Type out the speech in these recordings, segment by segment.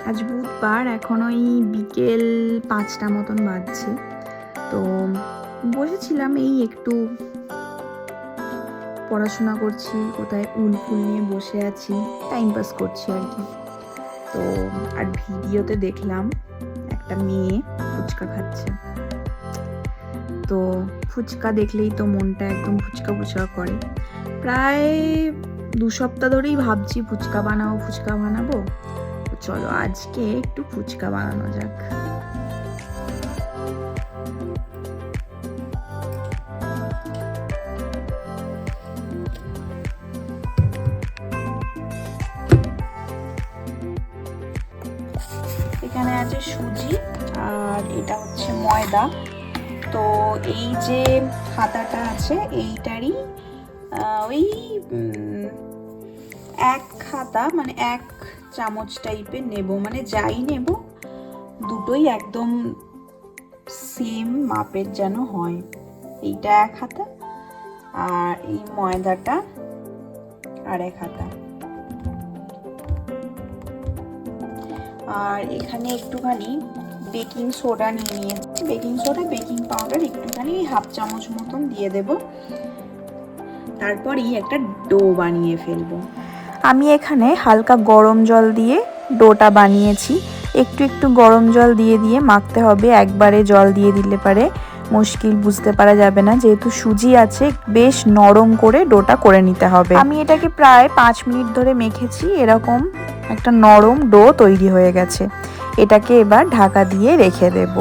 আজ বুধবার, এখন ওই বিকেল 5টা মতন বাজছে। তো বসেছিলাম এই একটু পড়াশোনা করছি, কোথায় উল ফুল নিয়ে বসে আছি, টাইম পাস করছি আর কি। তো আর ভিডিওতে দেখলাম একটা মেয়ে ফুচকা খাচ্ছে। তো ফুচকা দেখলেই তো মনটা একদম ফুচকা ফুচকা করে। প্রায় 2 সপ্তাহ ধরেই ভাবছি ফুচকা বানাবো। তো চলো আজকে একটু ফুচকা বানানো যাক। এখানে আছে সুজি আর এটা হচ্ছে ময়দা। তো এই যে হাতাটা আছে এইটারই ওই 1 হাতা মানে 1 চামচ টাইপের নেব, মানে যাই নেব দুটোই একদম সেম মাপের যেন হয়। এইটা 1 হাতা আর এই ময়দাটা আর 1 হাতা। আর এখানে একটুখানি বেকিং সোডা নিয়ে নিয়েছি, বেকিং সোডা বেকিং পাউডার একটুখানি 1/2 চামচ মতন দিয়ে দেব। তারপরই একটা ডো বানিয়ে ফেলবো। আমি এখানে হালকা গরম জল দিয়ে ডোটা বানিয়েছি। একটু একটু গরম জল দিয়ে দিয়ে মাখতে হবে, একবারে জল দিয়ে দিলে পারে মুশকিল, বুঝতে পারা যাবে না। যেহেতু সুজি আছে বেশ নরম করে ডোটা করে নিতে হবে। আমি এটাকে প্রায় 5 মিনিট ধরে মেখেছি, এরকম একটা নরম ডো তৈরি হয়ে গেছে। এটাকে এবার ঢাকা দিয়ে রেখে দেব।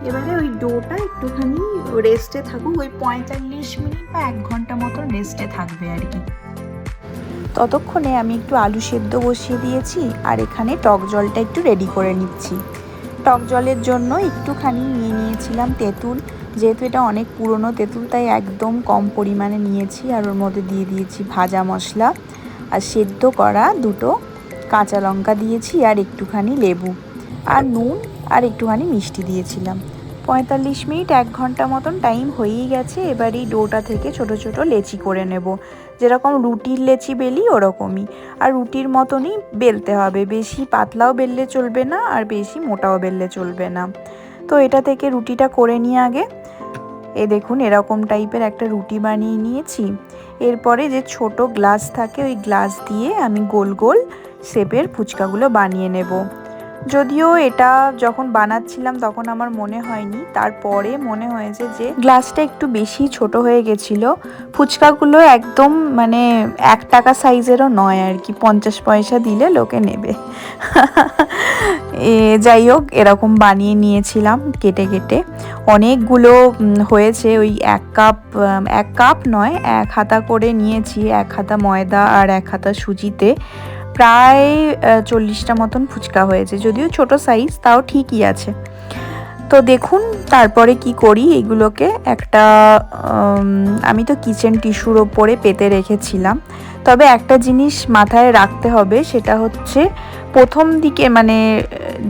এবারে ওই ডোটা একটুখানি রেস্টে থাকুক, ওই 45 মিনিট বা 1 ঘন্টা মতন রেস্টে থাকবে আর কি। ততক্ষণে আমি একটু আলু সেদ্ধ বসিয়ে দিয়েছি আর এখানে টক জলটা একটু রেডি করে নিচ্ছি। টক জলের জন্য একটুখানি নিয়ে নিয়েছিলাম তেঁতুল। যেহেতু এটা অনেক পুরনো তেঁতুল তাই একদম কম পরিমাণে নিয়েছি। আর ওর মধ্যে দিয়ে দিয়েছি ভাজা মশলা আর সেদ্ধ করা 2টো কাঁচা লঙ্কা দিয়েছি আর একটুখানি লেবু আর নুন আর একটুখানি মিষ্টি দিয়েছিলাম। 45 মিনিট 1 ঘন্টা মতন টাইম হয়েই গেছে। এবার এই ডোটা থেকে ছোট ছোট লেচি করে নেব, যেরকম রুটির লেচি বেলি ওরকমই। আর রুটির মতনই বেলতে হবে, বেশি পাতলাও বেললে চলবে না আর বেশি মোটাও বেললে চলবে না। তো এটা থেকে রুটিটা করে নিয়ে আগে দেখুন এরকম টাইপের একটা রুটি বানিয়ে নিয়েছি। এরপরে যে ছোট গ্লাস থাকে ওই গ্লাস দিয়ে আমি গোল গোল শেপের ফুচকাগুলো বানিয়ে নেব। যদিও এটা যখন বানাচ্ছিলাম তখন আমার মনে হয়নি, তারপরে মনে হয়েছে যে গ্লাসটা একটু বেশি ছোট হয়ে গেছিলো। ফুচকাগুলো একদম মানে 1 টাকা সাইজেরও নয় আর কি, 50 পয়সা দিলে লোকে নেবে। যাই হোক এরকম বানিয়ে নিয়েছিলাম কেটে কেটে। অনেকগুলো হয়েছে, ওই 1 কাপ নয় 1 হাতা করে নিয়েছি। 1 হাতা ময়দা আর 1 হাতা সুজিতে প্রায় 40টা মতন ফুচকা হয়েছে, যদিও ছোট সাইজ তাও ঠিকই আছে। তো দেখুন তারপরে কি করি, এগুলোকে একটা আমি তো কিচেন টিস্যুর ওপরে পেতে রেখেছিলাম। তবে একটা জিনিস মাথায় রাখতে হবে, সেটা হচ্ছে প্রথম দিকে মানে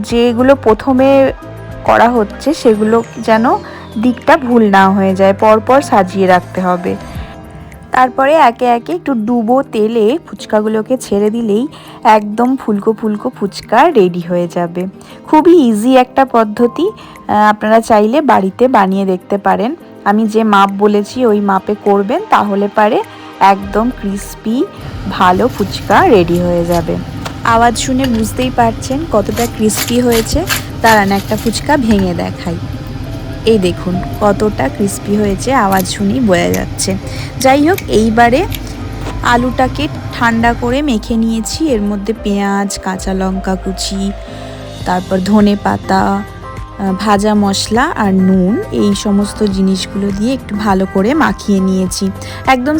যেগুলো প্রথমে করা হচ্ছে সেগুলো যেন দিকটা ভুল না হয়ে যায়, পরপর সাজিয়ে রাখতে হবে। তারপরে একে একে একটু ডুবো তেলে ফুচকাগুলোকে ছেড়ে দিলেই একদম ফুলকো ফুলকো ফুচকা রেডি হয়ে যাবে। খুবই ইজি একটা পদ্ধতি, আপনারা চাইলে বাড়িতে বানিয়ে দেখতে পারেন। আমি যে মাপ বলেছি ওই মাপে করবেন, তাহলে পারে একদম ক্রিস্পি ভালো ফুচকা রেডি হয়ে যাবে। আওয়াজ শুনে বুঝতেই পারছেন কতটা ক্রিস্পি হয়েছে। দাঁড়ান একটা ফুচকা ভেঙে দেখাই। এই দেখুন কতটা ক্রিস্পি হয়েছে, আওয়াজ শুনেই বোঝা যাচ্ছে। যাই হোক এইবারে আলুটাকে ঠান্ডা করে মেখে নিয়েছি। এর মধ্যে পেঁয়াজ, কাঁচা লঙ্কা কুচি, তারপর ধনে পাতা, ভাজা মশলা আর নুন, এই সমস্ত জিনিসগুলো দিয়ে একটু ভালো করে মাখিয়ে নিয়েছি। একদম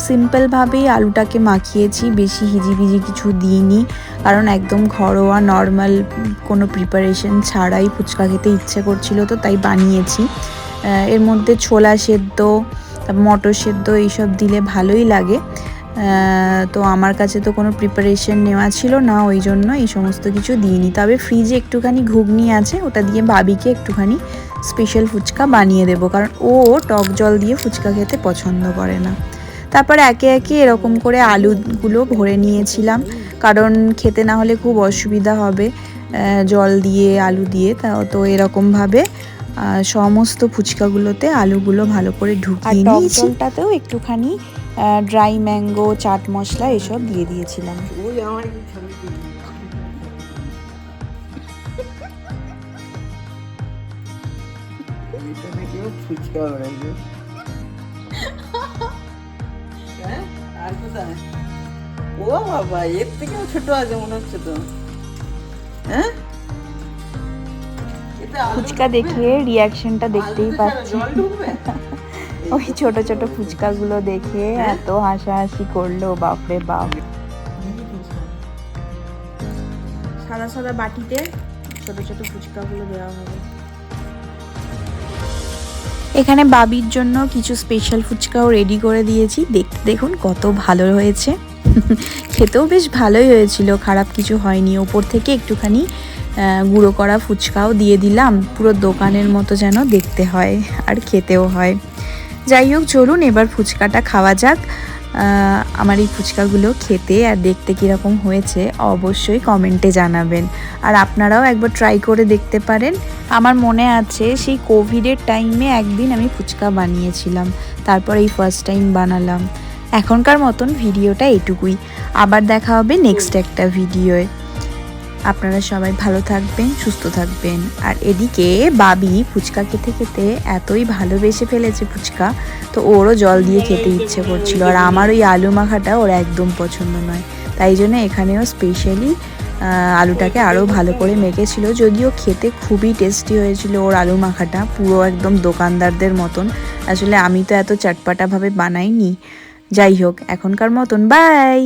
সিম্পলভাবেই আলুটাকে মাখিয়েছি, বেশি হিজিবিজি কিছু দিইনি, কারণ একদম ঘরোয়া নর্মাল কোনো প্রিপারেশন ছাড়াই ফুচকা খেতে ইচ্ছে করছিল, তো তাই বানিয়েছি। এর মধ্যে ছোলা সেদ্ধ, মটর সেদ্ধ এইসব দিলে ভালোই লাগে। তো আমার কাছে তো কোনো প্রিপারেশন নেওয়া ছিল না, ওই জন্য এই সমস্ত কিছু দিইনি। তবে ফ্রিজে একটুখানি ঘুগনি আছে, ওটা দিয়ে ভাবিকে একটুখানি স্পেশাল ফুচকা বানিয়ে দেবো, কারণ ও টক জল দিয়ে ফুচকা খেতে পছন্দ করে না। তারপর একে একে এরকম করে আলুগুলো ভরে নিয়েছিলাম, কারণ খেতে না হলে খুব অসুবিধা হবে জল দিয়ে আলু দিয়ে। তো এরকমভাবে সমস্ত ফুচকাগুলোতে আলুগুলো ভালো করে ঢুকিয়ে নিয়েছি। আর টক জলটাতেও একটুখানি ড্রাই ম্যাঙ্গো, চাট মশলা এসব দিয়ে দিয়েছিলাম। ফুচকা আর কোথায়? ও বাবা, এর থেকেও ছোট আছে মনে হচ্ছে তো। হ্যাঁ, ফুচকা দেখে রিয়াকশনটা দেখতেই পাচ্ছি। ওই ছোট ছোট ফুচকাগুলো দেখে এত হাসাহাসি করলো, বাপরে বাপ। সাদা সাদা বাটিতে ছোট ছোট ফুচকাগুলো দেওয়া হবে। এখানে বাবির জন্য কিছু স্পেশাল ফুচকাও রেডি করে দিয়েছি। দেখতে দেখুন কত ভালো হয়েছে। খেতেও বেশ ভালোই হয়েছিল, খারাপ কিছু হয়নি। ওপর থেকে একটুখানি গুঁড়ো করা ফুচকাও দিয়ে দিলাম, পুরো দোকানের মতো যেন দেখতে হয় আর খেতেও হয়। যাই হোক, চলুন এবার ফুচকাটা খাওয়া যাক। আমার এই ফুচকাগুলো খেতে আর দেখতে কীরকম হয়েছে অবশ্যই কমেন্টে জানাবেন। আর আপনারাও একবার ট্রাই করে দেখতে পারেন। আমার মনে আছে সেই কোভিডের টাইমে একদিন আমি ফুচকা বানিয়েছিলাম, তারপর এই ফার্স্ট টাইম বানালাম। এখনকার মতন ভিডিওটা এটুকুই, আবার দেখা হবে নেক্সট একটা ভিডিওয়। আপনারা সবাই ভালো থাকবেন, সুস্থ থাকবেন। আর এদিকে বাবি ফুচকা খেতে খেতে এতই ভালোবেসে ফেলেছে ফুচকা, তো ওরও জল দিয়ে খেতে ইচ্ছে করছিল। আর আমার ওই আলু মাখাটা ওর একদম পছন্দ নয়, তাই জন্য এখানেও স্পেশালি আলুটাকে আরও ভালো করে মেখেছিল। যদিও খেতে খুবই টেস্টি হয়েছিল ওর আলু মাখাটা, পুরো একদম দোকানদারদের মতন। আসলে আমি তো এত চটপাটাভাবে বানাইনি। যাই হোক, এখনকার মতন বাই।